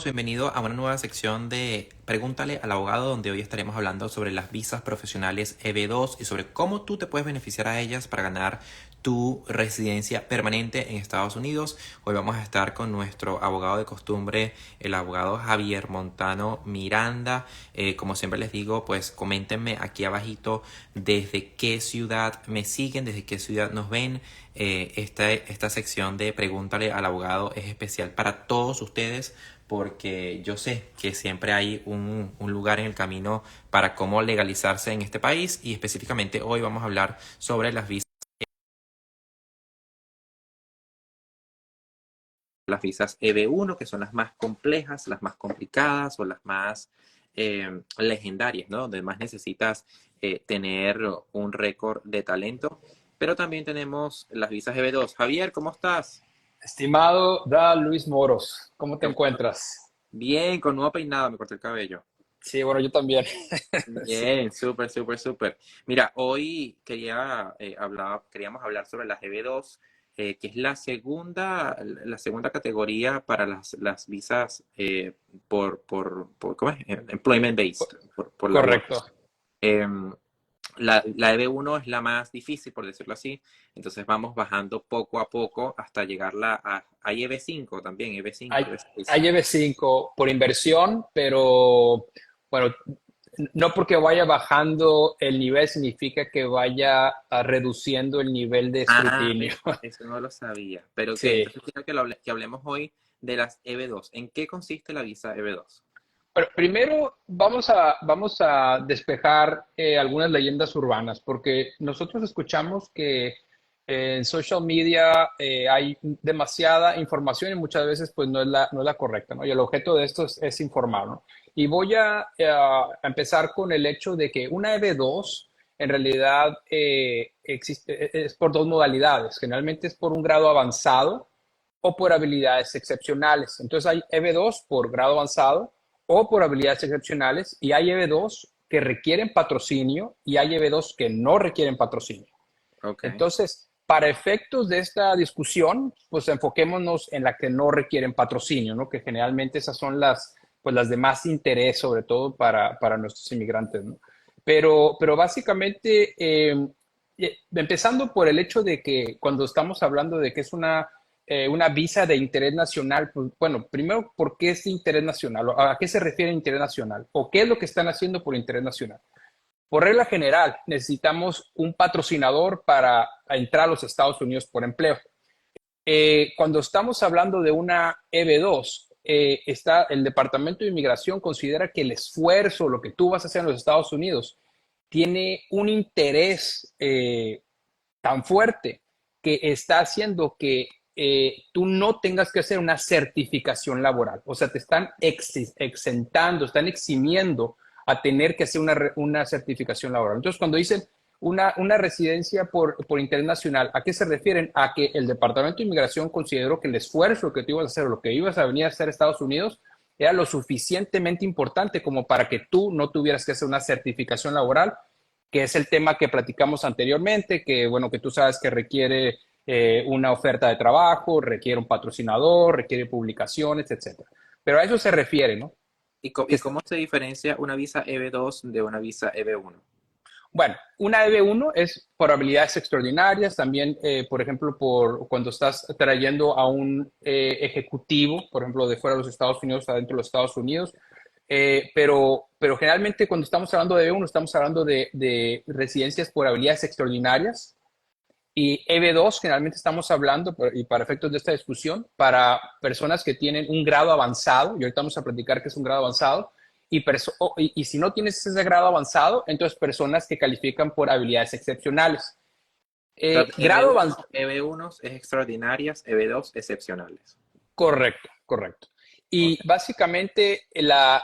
Bienvenido a una nueva sección de Pregúntale al abogado, donde hoy estaremos hablando sobre las visas profesionales EB2 y sobre cómo tú te puedes beneficiar a ellas para ganar tu residencia permanente en Estados Unidos. Hoy vamos a estar con nuestro abogado de costumbre, el abogado Javier Montano Miranda. Como siempre les digo, pues coméntenme aquí abajito desde qué ciudad me siguen, desde qué ciudad nos ven. Esta sección de Pregúntale al abogado es especial para todos ustedes, porque yo sé que siempre hay un lugar en el camino para cómo legalizarse en este país, y específicamente hoy vamos a hablar sobre las visas EB1, que son las más complejas, las más complicadas o las más legendarias, ¿no? Donde más necesitas tener un récord de talento. Pero también tenemos las visas EB2. Javier, ¿cómo estás? Estimado Da Luis Moros, ¿cómo te encuentras? Bien, con nuevo peinado, me corté el cabello. Sí, bueno, yo también. Sí. Bien, súper, súper, súper. Mira, hoy queríamos hablar sobre la GB2, que es la segunda categoría para las visas ¿cómo es? Employment based, por labor. Correcto. Em, la EB1 es la más difícil, por decirlo así. Entonces vamos bajando poco a poco hasta llegarla a EB5 también, EB5, Hay, EB6. hay EB5 por inversión, pero bueno, no porque vaya bajando el nivel significa que vaya reduciendo el nivel de Ah, escrutinio. eso no lo sabía. Pero que Sí. entonces quiero que hablemos hoy de las EB2. ¿En qué consiste la visa EB2? Bueno, primero vamos a despejar algunas leyendas urbanas, porque nosotros escuchamos que en social media hay demasiada información y muchas veces pues no es la correcta, ¿no? Y el objeto de esto es informar, ¿no? Y voy a empezar con el hecho de que una EB2 en realidad es por dos modalidades. Generalmente es por un grado avanzado o por habilidades excepcionales. Entonces hay EB2 por grado avanzado o por habilidades excepcionales, y hay EB2 que requieren patrocinio y hay EB2 que no requieren patrocinio. Ok. Entonces, para efectos de esta discusión, pues enfoquémonos en la que no requieren patrocinio, ¿no? Que generalmente esas son las de más interés, sobre todo para nuestros inmigrantes, ¿no? Pero básicamente, empezando por el hecho de que cuando estamos hablando de que es una visa de interés nacional, pues bueno, primero, ¿por qué es de interés nacional? ¿A qué se refiere interés nacional? ¿O qué es lo que están haciendo por interés nacional? Por regla general, necesitamos un patrocinador para entrar a los Estados Unidos por empleo. Cuando estamos hablando de una EB2, el Departamento de Inmigración considera que el esfuerzo, lo que tú vas a hacer en los Estados Unidos, tiene un interés tan fuerte que está haciendo que tú no tengas que hacer una certificación laboral. O sea, te están exentando, están eximiendo a tener que hacer una certificación laboral. Entonces, cuando dicen una residencia por interés nacional, ¿a qué se refieren? A que el Departamento de Inmigración consideró que el esfuerzo que tú ibas a hacer, lo que ibas a venir a hacer a Estados Unidos, era lo suficientemente importante como para que tú no tuvieras que hacer una certificación laboral, que es el tema que platicamos anteriormente, que bueno, que tú sabes que requiere una oferta de trabajo, requiere un patrocinador, requiere publicaciones, etcétera. Pero a eso se refiere, ¿no? ¿Y cómo se diferencia una visa EB2 de una visa EB1? Bueno, una EB1 es por habilidades extraordinarias, también, por ejemplo, por cuando estás trayendo a un ejecutivo, por ejemplo, de fuera de los Estados Unidos, adentro de los Estados Unidos. Pero generalmente cuando estamos hablando de EB1, estamos hablando de residencias por habilidades extraordinarias. Y EB2 generalmente estamos hablando, y para efectos de esta discusión, para personas que tienen un grado avanzado, y ahorita vamos a platicar qué es un grado avanzado, y si no tienes ese grado avanzado, entonces personas que califican por habilidades excepcionales. O sea, Grado EB1, avanzado, EB1 es extraordinarias, EB2 excepcionales. correcto, correcto. Ok. Y básicamente la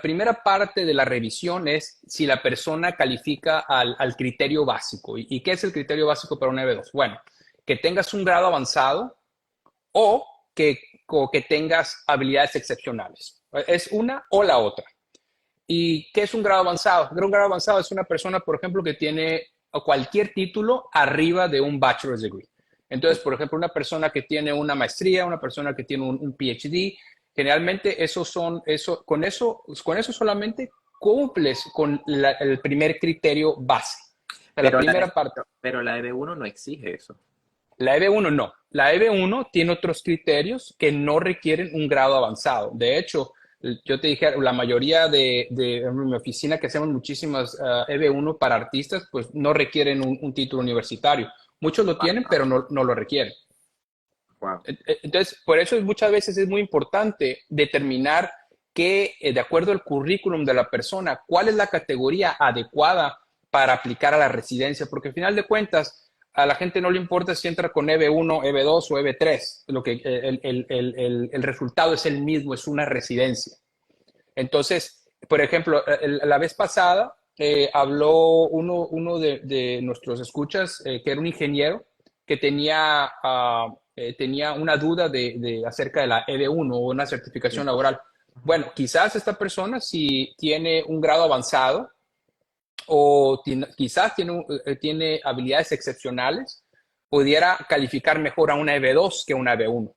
primera parte de la revisión es si la persona califica al criterio básico. ¿Y qué es el criterio básico para un EB2? Bueno, que tengas un grado avanzado o que tengas habilidades excepcionales. Es una o la otra. ¿Y qué es un grado avanzado? Un grado avanzado es una persona, por ejemplo, que tiene cualquier título arriba de un bachelor's degree. Entonces, por ejemplo, una persona que tiene una maestría, una persona que tiene un PhD, generalmente con eso solamente cumples con el primer criterio base. O sea, la Pero primera parte. pero la EB1 no exige eso. La EB1 no. La EB1 tiene otros criterios que no requieren un grado avanzado. De hecho, yo te dije, la mayoría de mi oficina que hacemos muchísimas EB1 para artistas, pues no requieren un título universitario. Muchos lo tienen, pero no lo requieren. Wow. Entonces, por eso muchas veces es muy importante determinar que, de acuerdo al currículum de la persona, cuál es la categoría adecuada para aplicar a la residencia, porque al final de cuentas, a la gente no le importa si entra con EB1, EB2 o EB3, lo que el resultado es el mismo, es una residencia. Entonces, por ejemplo, la vez pasada habló uno de nuestros escuchas, que era un ingeniero, que tenía una duda acerca de la EB1 o una certificación laboral. Bueno, quizás esta persona, si tiene un grado avanzado o quizás tiene habilidades excepcionales, pudiera calificar mejor a una EB2 que a una EB1.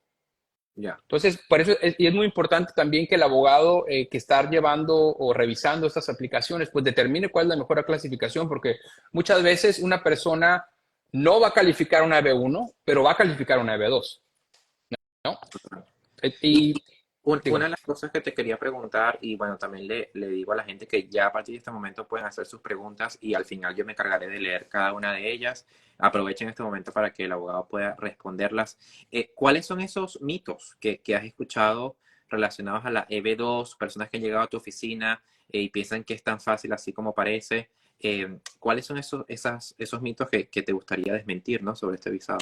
Ya. Entonces, por eso es muy importante también que el abogado que está llevando o revisando estas aplicaciones, pues determine cuál es la mejor clasificación, porque muchas veces una persona no va a calificar una EB1, pero va a calificar una EB2, ¿no? Y Y una digo, de las cosas que te quería preguntar, y bueno, también le digo a la gente que ya a partir de este momento pueden hacer sus preguntas y al final yo me encargaré de leer cada una de ellas. Aprovechen este momento para que el abogado pueda responderlas. ¿Cuáles son esos mitos que has escuchado relacionados a la EB2, personas que han llegado a tu oficina y piensan que es tan fácil así como parece? ¿Cuáles son esos mitos que te gustaría desmentir, ¿no? Sobre este visado?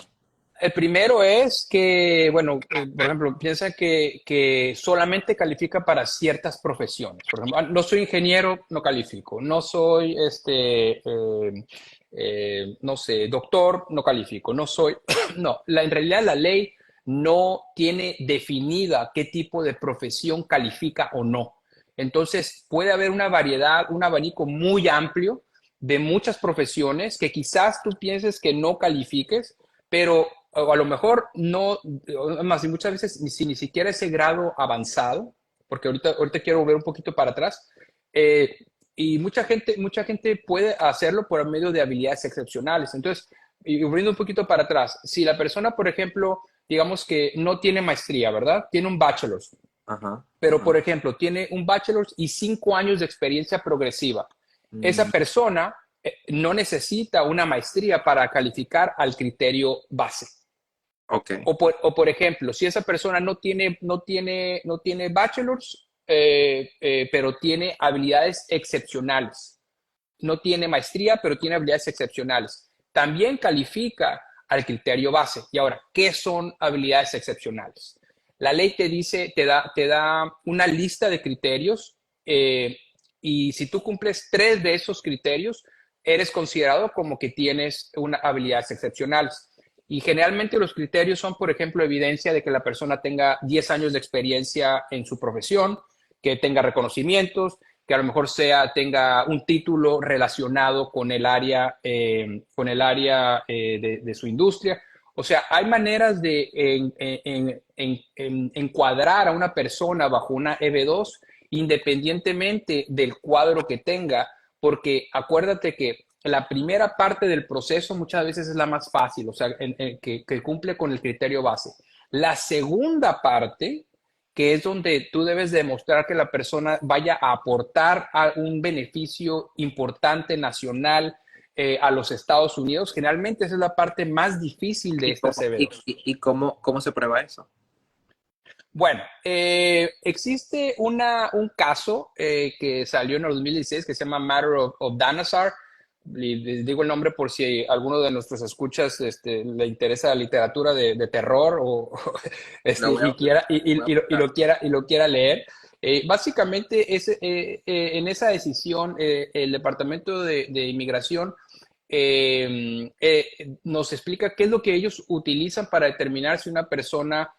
el primero es que, bueno, por ejemplo, piensa que solamente califica para ciertas profesiones. Por ejemplo, no soy ingeniero, no califico. No soy, no sé, doctor, no califico. No soy, no. En realidad la ley no tiene definida qué tipo de profesión califica o no. Entonces, puede haber una variedad, un abanico muy amplio de muchas profesiones que quizás tú pienses que no califiques, pero o a lo mejor no, más y muchas veces ni siquiera ese grado avanzado, porque ahorita quiero volver un poquito para atrás, eh, y mucha gente puede hacerlo por medio de habilidades excepcionales. Entonces, y volviendo un poquito para atrás, si la persona, por ejemplo, digamos que no tiene maestría, ¿verdad? Tiene un bachelor's, Ajá. pero por ejemplo, tiene un bachelor's y 5 años de experiencia progresiva. Esa Mm, persona no necesita una maestría para calificar al criterio base. ok. Por ejemplo, si esa persona no tiene bachelor's, pero tiene habilidades excepcionales, no tiene maestría, pero tiene habilidades excepcionales, también califica al criterio base. Y ahora, ¿qué son habilidades excepcionales? La ley te dice, te da una lista de criterios, y si tú cumples 3 de esos criterios, eres considerado como que tienes una habilidades excepcionales. Y generalmente los criterios son, por ejemplo, evidencia de que la persona tenga 10 años de experiencia en su profesión, que tenga reconocimientos, que a lo mejor tenga un título relacionado con el área, de su industria. O sea, hay maneras de encuadrar a una persona bajo una EB2 independientemente del cuadro que tenga, porque acuérdate que la primera parte del proceso muchas veces es la más fácil, o sea, que cumple con el criterio base. La segunda parte, que es donde tú debes demostrar que la persona vaya a aportar a un beneficio importante nacional, a los Estados Unidos, generalmente esa es la parte más difícil de ¿Y esta CB2. cómo se prueba eso? Bueno, existe un caso que salió en el 2016 que se llama Matter of Danazar. Les digo el nombre por si alguno de nuestros escuchas le interesa la literatura de terror Lo voy a, y quiera voy a buscar. y lo quiera leer. Básicamente en esa decisión el Departamento de Inmigración nos explica qué es lo que ellos utilizan para determinar si una persona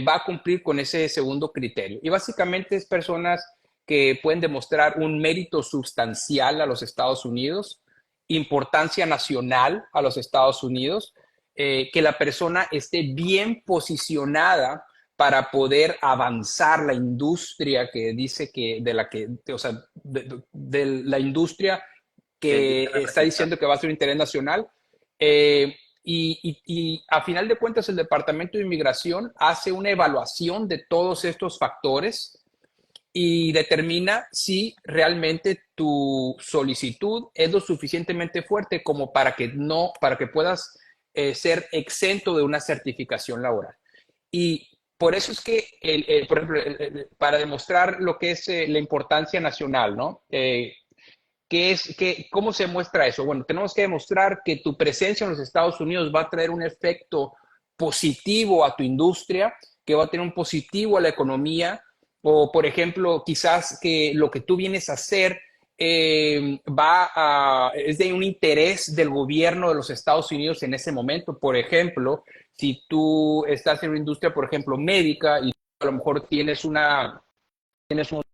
va a cumplir con ese segundo criterio. Y básicamente es personas que pueden demostrar un mérito sustancial a los Estados Unidos, importancia nacional a los Estados Unidos, que la persona esté bien posicionada para poder avanzar la industria que dice que, de la que, o sea, de la industria Que él que dice está representar. diciendo que va a ser un interés nacional. Y a final de cuentas, el Departamento de Inmigración hace una evaluación de todos estos factores y determina si realmente tu solicitud es lo suficientemente fuerte como para que no, para que puedas ser exento de una certificación laboral. Y por eso es que, por ejemplo, para demostrar lo que es la importancia nacional, ¿no? ¿Cómo se muestra eso? Bueno, tenemos que demostrar que tu presencia en los Estados Unidos va a traer un efecto positivo a tu industria, que va a tener un positivo a la economía, o por ejemplo, quizás que lo que tú vienes a hacer es de un interés del gobierno de los Estados Unidos en ese momento. Por ejemplo, si tú estás en una industria, por ejemplo, médica y a lo mejor tienes un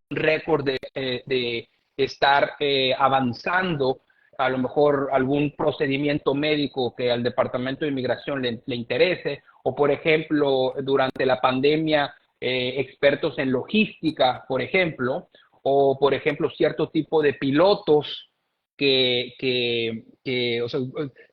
récord de estar avanzando, a lo mejor algún procedimiento médico que al Departamento de Inmigración le interese, o por ejemplo, durante la pandemia, expertos en logística, por ejemplo, o por ejemplo, cierto tipo de pilotos o sea,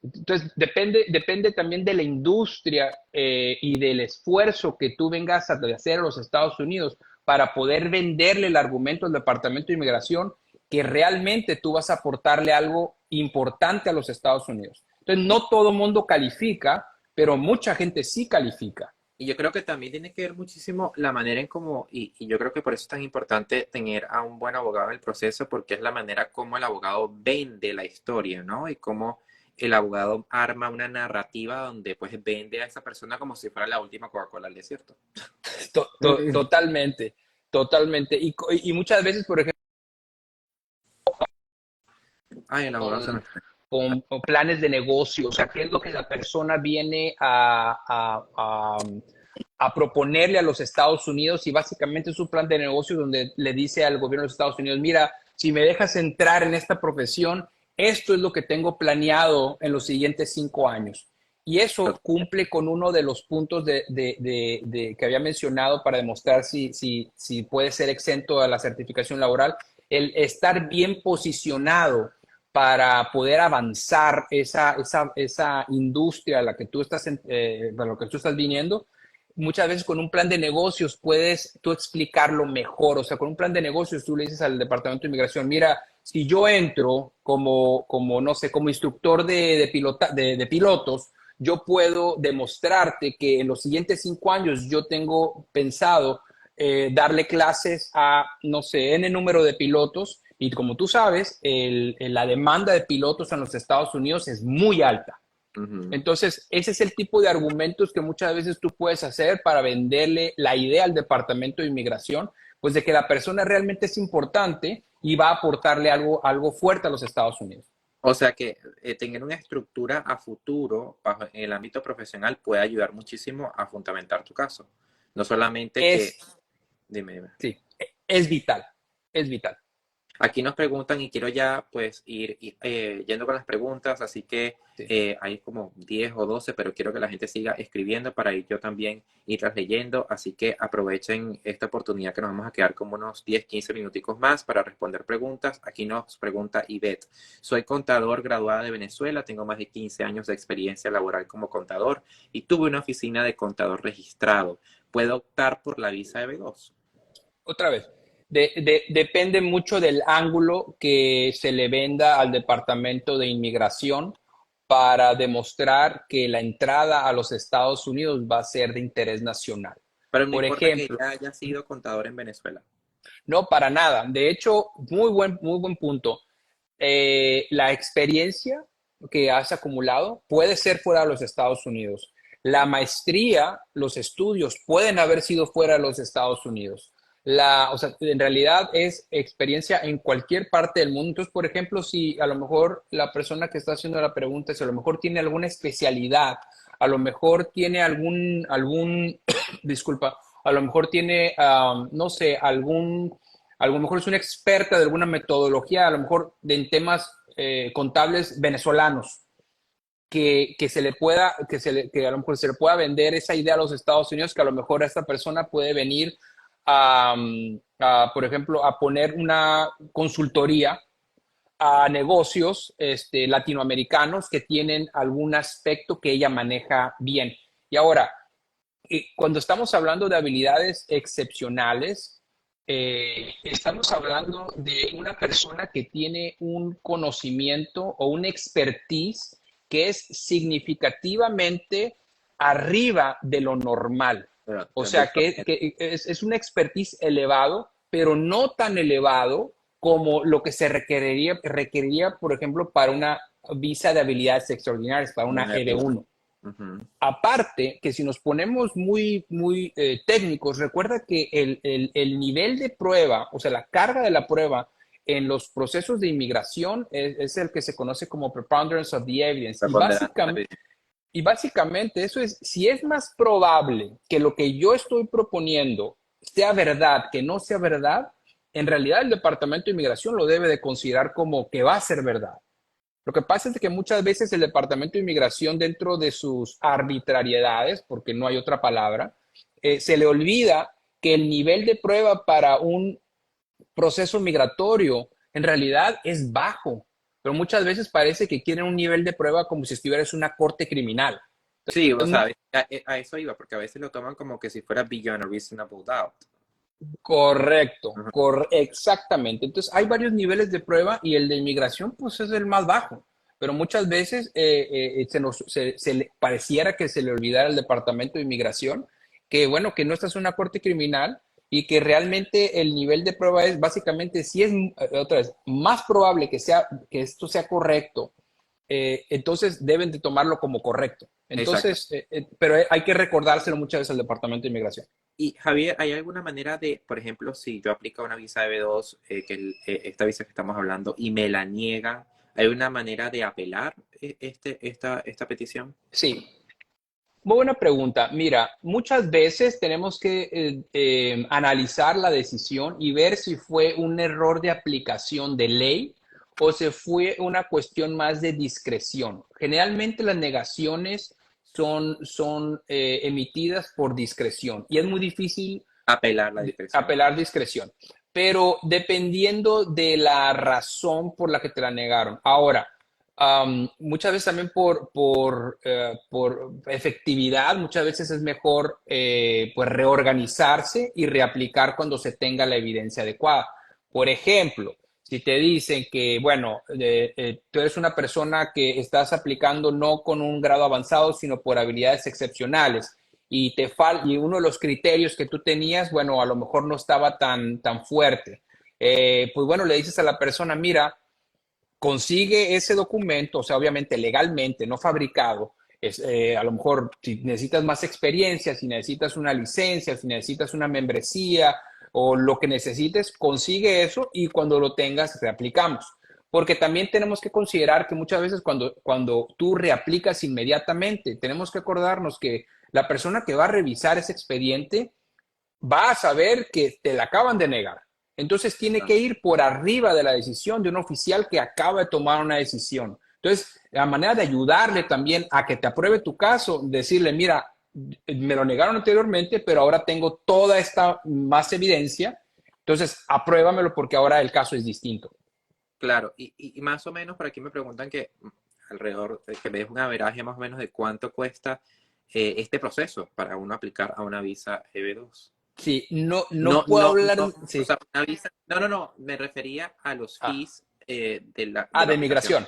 entonces depende también de la industria y del esfuerzo que tú vengas a hacer a los Estados Unidos para poder venderle el argumento al Departamento de Inmigración que realmente tú vas a aportarle algo importante a los Estados Unidos. Entonces, no todo mundo califica, pero mucha gente sí califica. Y yo creo que también tiene que ver muchísimo la manera en cómo, y yo creo que por eso es tan importante tener a un buen abogado en el proceso, porque es la manera como el abogado vende la historia, ¿no? Y cómo el abogado arma una narrativa donde pues vende a esa persona como si fuera la última Coca-Cola del desierto. Totalmente, totalmente. Y muchas veces, por ejemplo, Ay, el abogado se con, nos fue. con planes de negocio, o sea, qué es lo que la persona viene a proponerle a los Estados Unidos y básicamente es un plan de negocio donde le dice al gobierno de los Estados Unidos, mira, si me dejas entrar en esta profesión, esto es lo que tengo planeado en los siguientes 5 años. Y eso cumple con uno de los puntos que había mencionado para demostrar si puede ser exento a la certificación laboral, el estar bien posicionado para poder avanzar esa industria a la que tú estás, a lo que tú estás viniendo. Muchas veces con un plan de negocios puedes tú explicarlo mejor. O sea, con un plan de negocios tú le dices al Departamento de Inmigración, mira, si yo entro no sé, como instructor de pilotos, yo puedo demostrarte que en los siguientes 5 años yo tengo pensado darle clases a, no sé, N número de pilotos. Y como tú sabes, la demanda de pilotos en los Estados Unidos es muy alta. Ujú. Entonces, ese es el tipo de argumentos que muchas veces tú puedes hacer para venderle la idea al Departamento de Inmigración, pues de que la persona realmente es importante y va a aportarle algo fuerte a los Estados Unidos. O sea que tener una estructura a futuro en el ámbito profesional puede ayudar muchísimo a fundamentar tu caso. No solamente que, Es, dime, dime. sí, es vital, es vital. Aquí nos preguntan y quiero ya pues ir yendo con las preguntas, así que Sí. hay como 10 o 12, pero quiero que la gente siga escribiendo para ir yo también irlas leyendo, así que aprovechen esta oportunidad que nos vamos a quedar como unos 10, 15 minuticos más para responder preguntas. Aquí nos pregunta Ivette, soy contador graduada de Venezuela, tengo más de 15 años de experiencia laboral como contador y tuve una oficina de contador registrado. ¿Puedo optar por la visa de B2? Otra vez, depende mucho del ángulo que se le venda al Departamento de Inmigración para demostrar que la entrada a los Estados Unidos va a ser de interés nacional. Pero no Por importa que ejemplo, ella haya sido contador en Venezuela. no para nada. De hecho, muy buen punto. La experiencia que has acumulado puede ser fuera de los Estados Unidos. La maestría, los estudios pueden haber sido fuera de los Estados Unidos. O sea, en realidad es experiencia en cualquier parte del mundo. Entonces, por ejemplo, si a lo mejor la persona que está haciendo la pregunta, si a lo mejor tiene alguna especialidad, a lo mejor tiene disculpa, a lo mejor tiene, no sé, a lo mejor es una experta de alguna metodología, a lo mejor en temas contables venezolanos. que se le pueda, que a lo mejor se le pueda vender esa idea a los Estados Unidos, que a lo mejor esta persona puede venir por ejemplo, a poner una consultoría a negocios latinoamericanos que tienen algún aspecto que ella maneja bien. Y ahora, cuando estamos hablando de habilidades excepcionales, estamos hablando de una persona que tiene un conocimiento o un expertise que es significativamente arriba de lo normal. O sea, que es un expertise elevado, pero no tan elevado como lo que se requeriría, por ejemplo, para una visa de habilidades extraordinarias, para una EB1. Ujú. Aparte, que si nos ponemos muy técnicos, recuerda que el nivel de prueba, o sea, la carga de la prueba en los procesos de inmigración es el que se conoce como preponderance of the evidence. Y básicamente eso es, si es más probable que lo que yo estoy proponiendo sea verdad que no sea verdad, en realidad el Departamento de Inmigración lo debe de considerar como que va a ser verdad. Lo que pasa es que muchas veces el Departamento de Inmigración, dentro de sus arbitrariedades, porque no hay otra palabra, se le olvida que el nivel de prueba para un proceso migratorio en realidad es bajo, pero muchas veces parece que quieren un nivel de prueba como si estuvieras en una corte criminal. Sí, o Entonces, sea, a eso iba, porque a veces lo toman como que si fuera beyond a reasonable doubt. correcto, Ujú. exactamente. Entonces, hay varios niveles de prueba y el de inmigración, pues es el más bajo. Pero muchas veces pareciera que se le olvidara al Departamento de Inmigración que, bueno, que no estás en una corte criminal y que realmente el nivel de prueba es básicamente, si es, otra vez, más probable que esto sea correcto, entonces deben de tomarlo como correcto. Exacto. Entonces, pero hay que recordárselo muchas veces al Departamento de Inmigración. Y Javier, ¿hay alguna manera de, por ejemplo, si yo aplico una visa de B2, esta visa que estamos hablando, y me la niegan, ¿hay una manera de apelar esta petición? Sí, muy buena pregunta. Mira, muchas veces tenemos que analizar la decisión y ver si fue un error de aplicación de ley o si fue una cuestión más de discreción. Generalmente las negaciones son emitidas por discreción y es muy difícil Apelar la discreción. apelar discreción, pero dependiendo de la razón por la que te la negaron. Ahora, muchas veces también por efectividad, muchas veces es mejor pues reorganizarse y reaplicar cuando se tenga la evidencia adecuada. Por ejemplo, si te dicen que, bueno, tú eres una persona que estás aplicando no con un grado avanzado, sino por habilidades excepcionales y uno de los criterios que tú tenías, bueno, a lo mejor no estaba tan fuerte. Pues bueno, le dices a la persona, mira, consigue ese documento, o sea, obviamente legalmente, no fabricado. A lo mejor si necesitas más experiencia, si necesitas una licencia, si necesitas una membresía o lo que necesites, consigue eso y cuando lo tengas, reaplicamos. Porque también tenemos que considerar que muchas veces cuando tú reaplicas inmediatamente, tenemos que acordarnos que la persona que va a revisar ese expediente va a saber que te la acaban de negar. Entonces tiene Ah, que ir por arriba de la decisión de un oficial que acaba de tomar una decisión. Entonces, la manera de ayudarle también a que te apruebe tu caso, decirle, mira, me lo negaron anteriormente, pero ahora tengo toda esta más evidencia, entonces apruébamelo porque ahora el caso es distinto. claro, y más o menos por aquí me preguntan que alrededor, que me des un averaje más o menos de cuánto cuesta este proceso para uno aplicar a una visa EB2. Sí, no No, puedo no, hablar, no, o sí, sea, una visa, no, me refería a los fees de la de aplicación. migración.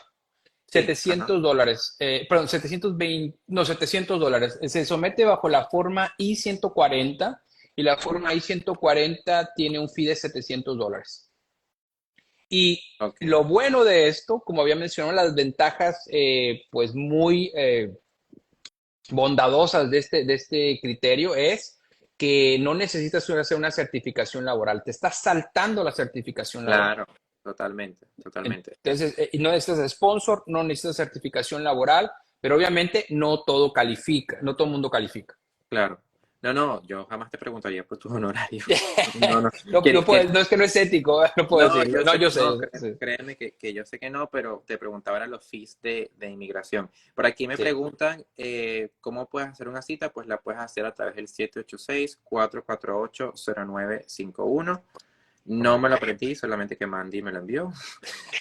Sí, ajá, $700, perdón, 720, no, $700. Se somete bajo la forma I-140 y la forma I-140 tiene un fee de $700. Y ok, lo bueno de esto, como había mencionado, las ventajas pues muy bondadosas de este criterio es que no necesitas hacer una certificación laboral, te estás saltando la certificación laboral. claro, totalmente, totalmente. Entonces, y no necesitas sponsor, no necesitas certificación laboral, pero obviamente no todo califica, no todo el mundo califica. Claro. No, no, yo jamás te preguntaría por tus honorarios. No, no. No, ¿Quieres, no es que no es ético, no puedo No, decirlo. yo No, sé yo que sé, no, sí. créeme que yo sé que no, pero te preguntaba eran los fees de inmigración. Por aquí me Sí. preguntan cómo puedes hacer una cita, pues la puedes hacer a través del 786-448-0951. No me lo aprendí, solamente que Mandy me lo envió.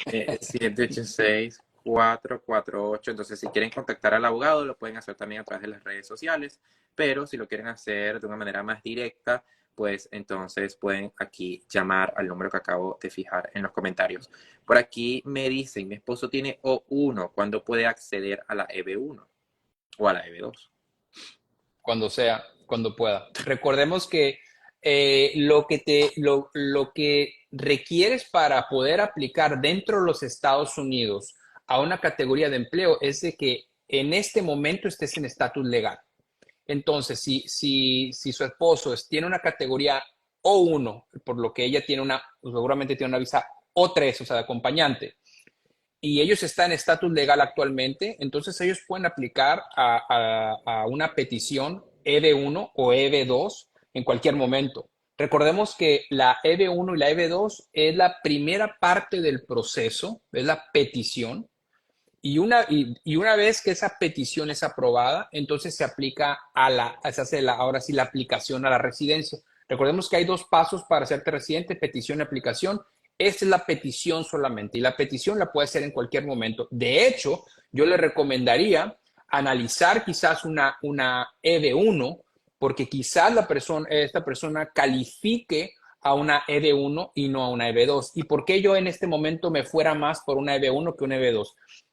786-448. Entonces, si quieren contactar al abogado, lo pueden hacer también a través de las redes sociales, pero si lo quieren hacer de una manera más directa, pues entonces pueden aquí llamar al número que acabo de fijar en los comentarios. Por aquí me dicen, mi esposo tiene O1, ¿cuándo puede acceder a la EB1 o a la EB2? Cuando sea, cuando pueda. Recordemos que lo que requieres para poder aplicar dentro de los Estados Unidos a una categoría de empleo es de que en este momento estés en estatus legal. Entonces, si su esposo tiene una categoría O1, por lo que ella tiene seguramente tiene una visa O3, o sea, de acompañante, y ellos están en estatus legal actualmente, entonces ellos pueden aplicar a una petición EB1 o EB2 en cualquier momento. Recordemos que la EB1 y la EB2 es la primera parte del proceso, es la petición, y una vez que esa petición es aprobada, entonces se aplica se hace ahora sí la aplicación a la residencia. Recordemos que hay dos pasos para hacerte residente, petición y aplicación. Esta es la petición solamente y la petición la puede hacer en cualquier momento. De hecho, yo le recomendaría analizar quizás una EB1 porque quizás esta persona califique a una EB1 y no a una EB2. ¿Y por qué yo en este momento me fuera más por una EB1 que una EB2?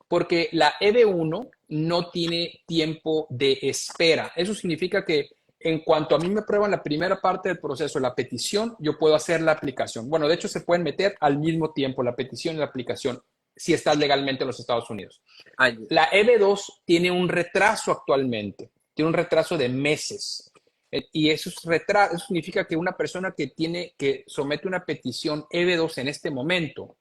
Porque la EB1 no tiene tiempo de espera. Eso significa que en cuanto a mí me aprueban la primera parte del proceso, la petición, yo puedo hacer la aplicación. Bueno, de hecho se pueden meter al mismo tiempo la petición y la aplicación si estás legalmente en los Estados Unidos. Allí, La EB2 tiene un retraso actualmente, tiene un retraso de meses. Y eso significa que una persona que somete una petición EB2 en este momento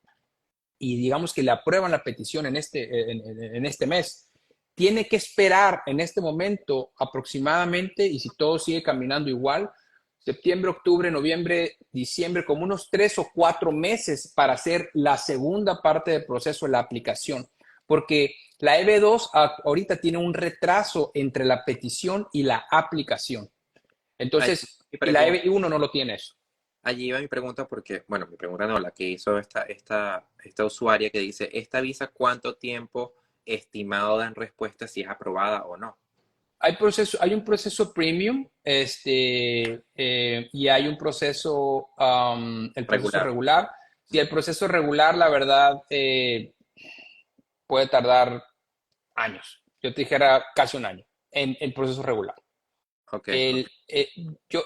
y digamos que le aprueban la petición en este mes, tiene que esperar en este momento aproximadamente, y si todo sigue caminando igual, septiembre, octubre, noviembre, diciembre, como unos 3 o 4 meses para hacer la segunda parte del proceso de la aplicación. Porque la EB2 ahorita tiene un retraso entre la petición y la aplicación. allí Entonces, mi y la pregunta. EB1 no lo tiene eso. Allí iba mi pregunta porque, bueno, mi pregunta no, la que hizo esta usuaria que dice, ¿esta visa cuánto tiempo estimado dan respuesta si es aprobada o no? Hay un proceso premium, y hay un proceso, el proceso Regular. regular. Si el proceso regular, la verdad, puede tardar años. Yo te dijera casi un año en el proceso regular. Ok, ok. El, eh,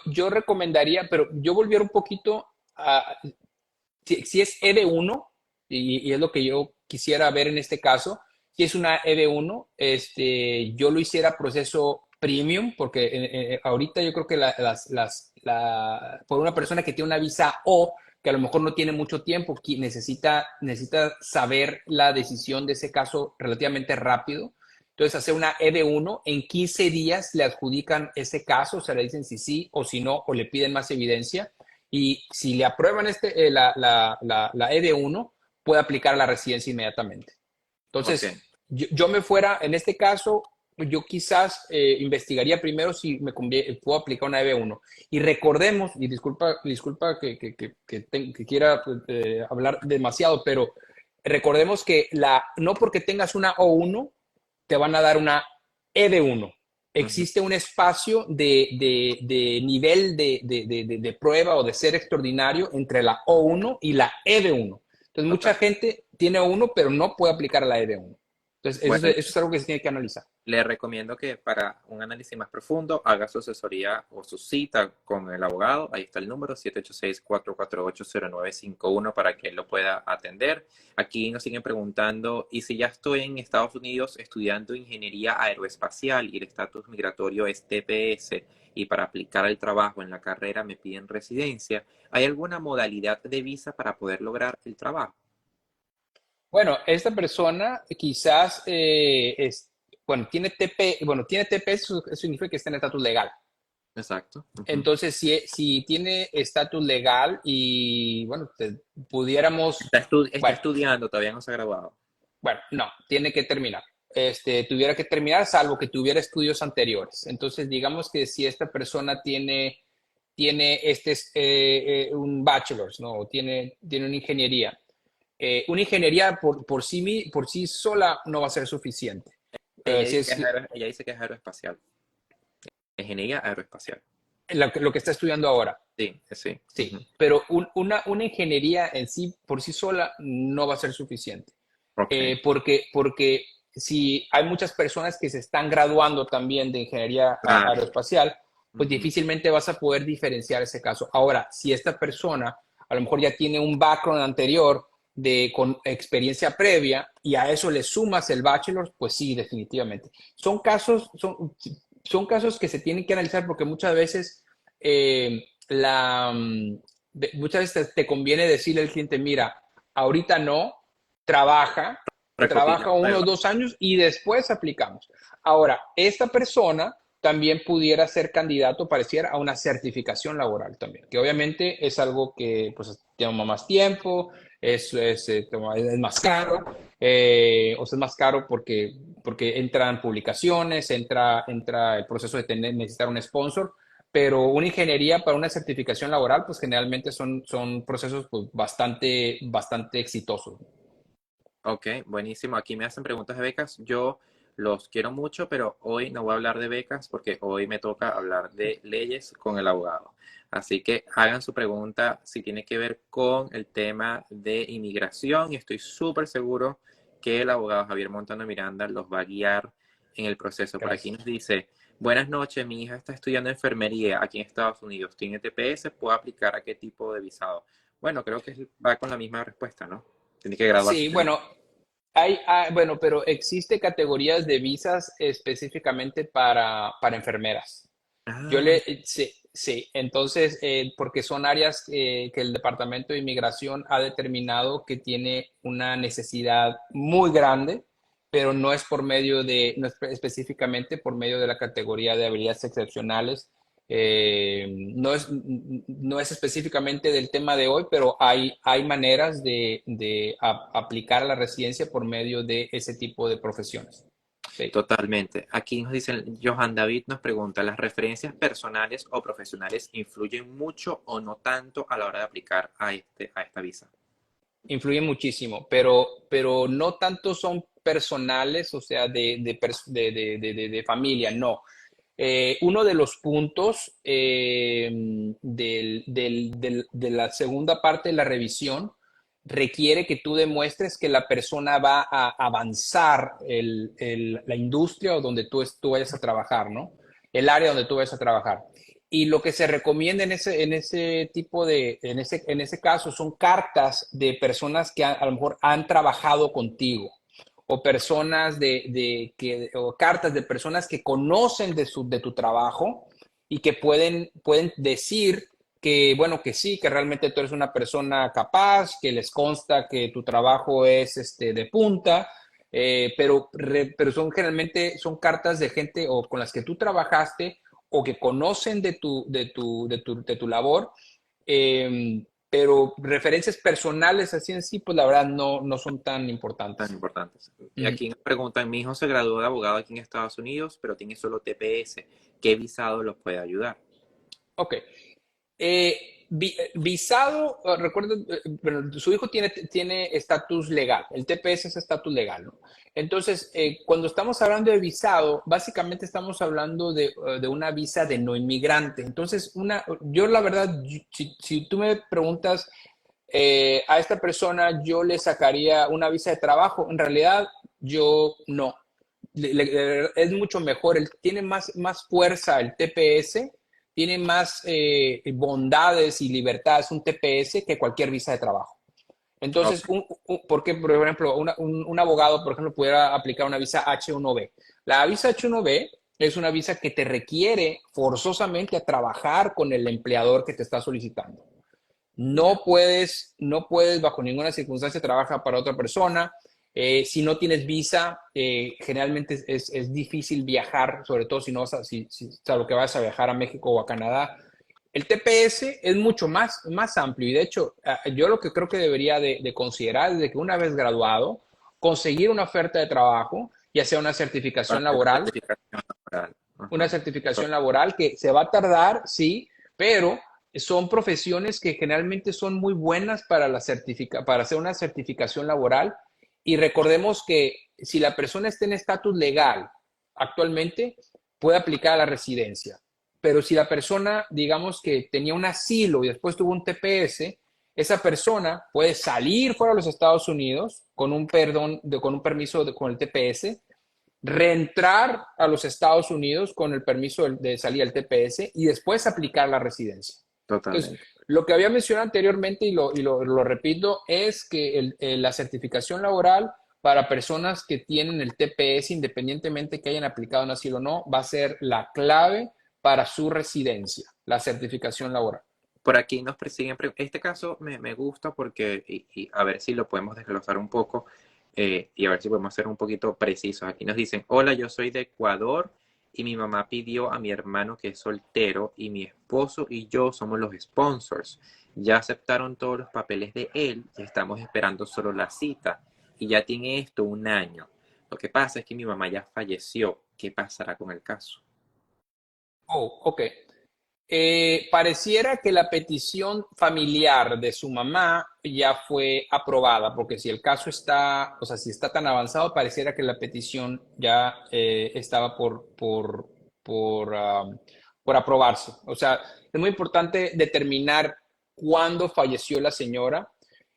yo recomendaría, pero yo volviera un poquito a, si es EB1, y es lo que yo quisiera ver en este caso, si es una EB1, yo lo hiciera proceso premium, porque ahorita yo creo que por una persona que tiene una visa O, que a lo mejor no tiene mucho tiempo, que necesita saber la decisión de ese caso relativamente rápido. Entonces, hacer una EB1, en 15 días le adjudican ese caso, o sea, le dicen si sí o si no, o le piden más evidencia y si le aprueban la EB1, puede aplicar a la residencia inmediatamente. Ok. Entonces, yo me fuera, en este caso, yo quizás investigaría primero si puedo aplicar una EB1. Y recordemos, y disculpa que quiera hablar demasiado, pero recordemos que no porque tengas una O1, te van a dar una EB1. Ujú. Existe un espacio de nivel de prueba o de ser extraordinario entre la O1 y la EB1. Entonces, mucha Total. gente tiene O1, pero no puede aplicar a la EB1. Entonces, Bueno, eso es algo que se tiene que analizar. le recomiendo que para un análisis más profundo haga su asesoría o su cita con el abogado. Ahí está el número 786-448-0951 para que él lo pueda atender. Aquí nos siguen preguntando, ¿y si ya estoy en Estados Unidos estudiando ingeniería aeroespacial y el estatus migratorio es TPS y para aplicar al trabajo en la carrera me piden residencia? ¿Hay alguna modalidad de visa para poder lograr el trabajo? Bueno, esta persona quizás bueno, tiene TP, eso significa que está en estatus legal. Exacto. Ujú. Entonces, si tiene estatus legal y, bueno, pudiéramos, Está bueno, estudiando, todavía no se ha graduado. bueno, no, tiene que terminar. Tuviera que terminar salvo que tuviera estudios anteriores. Entonces, digamos que si esta persona tiene un bachelor's, ¿no? O tiene una ingeniería por sí sola no va a ser suficiente. Ella Si dice que es ella dice que es aeroespacial. Ingeniería aeroespacial. lo que está estudiando ahora. Sí, sí. Sí, Ujú. pero una ingeniería en sí, por sí sola, no va a ser suficiente. Ok. Porque si hay muchas personas que se están graduando también de ingeniería Claro. aeroespacial, pues Ujú. difícilmente vas a poder diferenciar ese caso. Ahora, si esta persona a lo mejor ya tiene un background anterior con experiencia previa y a eso le sumas el bachelor, pues sí, definitivamente. Son casos que se tienen que analizar porque muchas veces muchas veces te conviene decirle al cliente, mira, ahorita no, trabaja, Recopilar trabaja uno o pruebas. 2 años y después aplicamos. Ahora, esta persona también pudiera ser candidato, pareciera, a una certificación laboral también, que obviamente es algo que pues toma más tiempo, es más caro, o sea, es más caro porque entran publicaciones, entra el proceso de necesitar un sponsor, pero una ingeniería para una certificación laboral, pues generalmente son procesos pues, bastante exitosos. Ok, buenísimo. Aquí me hacen preguntas de becas. Yo los quiero mucho, pero hoy no voy a hablar de becas porque hoy me toca hablar de leyes con el abogado. Así que hagan su pregunta si tiene que ver con el tema de inmigración y estoy súper seguro que el abogado Javier Montano Miranda los va a guiar en el proceso. Por aquí Gracias. nos dice, buenas noches, mi hija está estudiando enfermería aquí en Estados Unidos. ¿Tiene TPS? ¿Puedo aplicar a qué tipo de visado? Bueno, creo que va con la misma respuesta, ¿no? Tiene que graduarse Sí, primero. bueno, bueno, pero existe categorías de visas específicamente para enfermeras. Ah, Sí, sí, entonces, porque son áreas que el Departamento de Inmigración ha determinado que tiene una necesidad muy grande, pero no es específicamente por medio de la categoría de habilidades excepcionales. No es específicamente del tema de hoy, pero hay maneras de aplicar a la residencia por medio de ese tipo de profesiones. Sí. totalmente. Aquí nos dicen, Johan David nos pregunta, ¿las referencias personales o profesionales influyen mucho o no tanto a la hora de aplicar a esta visa? Influye muchísimo, pero no tanto son personales, o sea, de familia, no. Uno de los puntos de la segunda parte de la revisión requiere que tú demuestres que la persona va a avanzar la industria o donde tú vayas a trabajar, ¿no? El área donde tú vayas a trabajar. Y lo que se recomienda en ese tipo en ese caso son cartas de personas que a lo mejor han trabajado contigo o personas o cartas de personas que conocen de tu trabajo y que pueden decir que, bueno, que sí, que realmente tú eres una persona capaz, que les consta que tu trabajo es de punta, pero generalmente son cartas de gente o con las que tú trabajaste o que conocen de tu labor, pero referencias personales así en sí, pues la verdad no son tan Tan importantes. importantes. Y Ujú. aquí nos preguntan, mi hijo se graduó de abogado aquí en Estados Unidos, pero tiene solo TPS. ¿Qué visado los puede ayudar? Ok. Visado, recuerda, bueno, su hijo tiene estatus legal, el TPS es estatus legal, ¿no? Entonces, cuando estamos hablando de visado, básicamente estamos hablando de una visa de no inmigrante. Entonces, yo la verdad, si tú me preguntas a esta persona, yo le sacaría una visa de trabajo, en realidad yo no. Es mucho mejor, tiene más fuerza el TPS, tiene más bondades y libertades un TPS que cualquier visa de trabajo. Entonces, Ok, porque, por ejemplo, un abogado, por ejemplo, pudiera aplicar una visa H1B. La visa H1B es una visa que te requiere forzosamente a trabajar con el empleador que te está solicitando. ya. No puedes bajo ninguna circunstancia trabajar para otra persona. Si no tienes visa, generalmente es difícil viajar, sobre todo si no vas a, salvo que vas a viajar a México o a Canadá. El TPS es mucho más amplio y de hecho yo lo que creo que debería de considerar es de que una vez graduado, conseguir una oferta de trabajo, ya sea Para hacer la certificación laboral. una Ajá. certificación laboral que se va a tardar, sí, pero son profesiones que generalmente son muy buenas para, para hacer una certificación laboral. Y recordemos que si la persona está en estatus legal actualmente, puede aplicar a la residencia. Pero si la persona, digamos que tenía un asilo y después tuvo un TPS, esa persona puede salir fuera de los Estados Unidos con un perdón, con un permiso con el TPS, reentrar a los Estados Unidos con el permiso de salir al TPS y después aplicar la residencia. Entonces, Totalmente. lo que había mencionado anteriormente lo repito es que la certificación laboral para personas que tienen el TPS, independientemente que hayan aplicado un asilo o no, va a ser la clave para su residencia, la certificación laboral. Por aquí nos persiguen. Este caso me gusta porque, y a ver si lo podemos desglosar un poco y a ver si podemos ser un poquito precisos. Aquí nos dicen, hola, yo soy de Ecuador y mi mamá pidió a mi hermano que es soltero y mi esposo y yo somos los sponsors. Ya aceptaron todos los papeles de él y estamos esperando solo la cita y ya tiene esto un año. Lo que pasa es que mi mamá ya falleció. ¿Qué pasará con el caso? Oh, ok. Pareciera que la petición familiar de su mamá ya fue aprobada, porque si el caso está, o sea, si está tan avanzado, pareciera que la petición ya estaba por aprobarse. O sea, es muy importante determinar cuándo falleció la señora